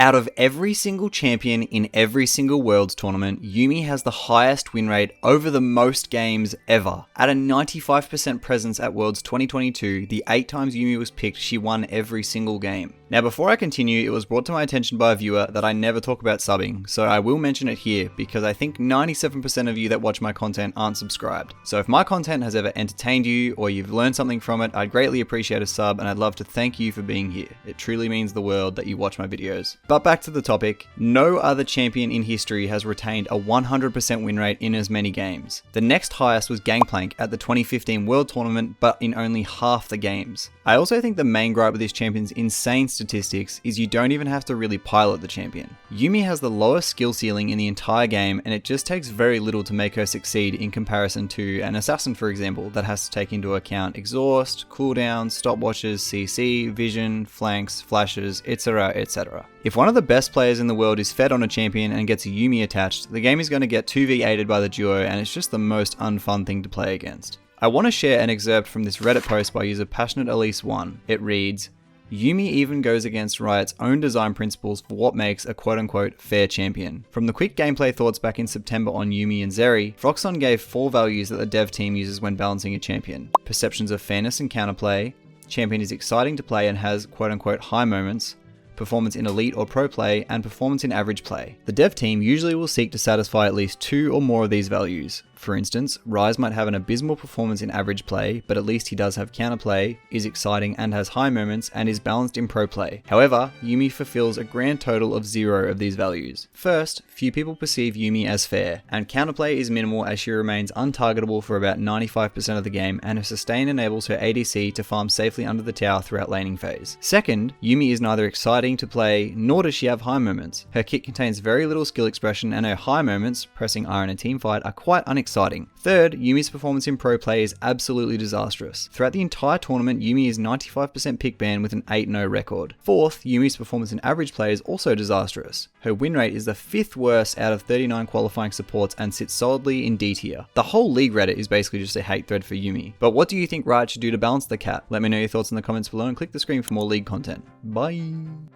Out of every single champion in every single Worlds tournament, Yuumi has the highest win rate over the most games ever. At a 95% presence at Worlds 2022, the 8 times Yuumi was picked, she won every single game. Now before I continue, it was brought to my attention by a viewer that I never talk about subbing, so I will mention it here because I think 97% of you that watch my content aren't subscribed. So if my content has ever entertained you or you've learned something from it, I'd greatly appreciate a sub and I'd love to thank you for being here. It truly means the world that you watch my videos. But back to the topic, no other champion in history has retained a 100% win rate in as many games. The next highest was Gangplank at the 2015 World Tournament, but in only half the games. I also think the main gripe with this champion's insane statistics is you don't even have to really pilot the champion. Yuumi has the lowest skill ceiling in the entire game, and it just takes very little to make her succeed in comparison to an assassin, for example, that has to take into account exhaust, cooldowns, stopwatches, CC, vision, flanks, flashes, etc, etc. If one of the best players in the world is fed on a champion and gets a Yuumi attached, the game is going to get 2v8'd by the duo, and it's just the most unfun thing to play against. I want to share an excerpt from this Reddit post by user Passionate Elise1. It reads, Yuumi even goes against Riot's own design principles for what makes a quote-unquote fair champion. From the quick gameplay thoughts back in September on Yuumi and Zeri, Froxon gave 4 values that the dev team uses when balancing a champion. Perceptions of fairness and counterplay, champion is exciting to play and has quote-unquote high moments, performance in elite or pro play, and performance in average play. The dev team usually will seek to satisfy at least 2 or more of these values. For instance, Ryze might have an abysmal performance in average play, but at least he does have counterplay, is exciting and has high moments, and is balanced in pro play. However, Yuumi fulfills a grand total of 0 of these values. First, few people perceive Yuumi as fair, and counterplay is minimal as she remains untargetable for about 95% of the game, and her sustain enables her ADC to farm safely under the tower throughout laning phase. Second, Yuumi is neither exciting to play, nor does she have high moments. Her kit contains very little skill expression, and her high moments, pressing R in a teamfight, are quite unexciting. Third, Yuumi's performance in pro play is absolutely disastrous. Throughout the entire tournament, Yuumi is 95% pick ban with an 8-0 record. Fourth, Yuumi's performance in average play is also disastrous. Her win rate is the 5th worst out of 39 qualifying supports and sits solidly in D tier. The whole league Reddit is basically just a hate thread for Yuumi. But what do you think Riot should do to balance the cat? Let me know your thoughts in the comments below and click the screen for more league content. Bye!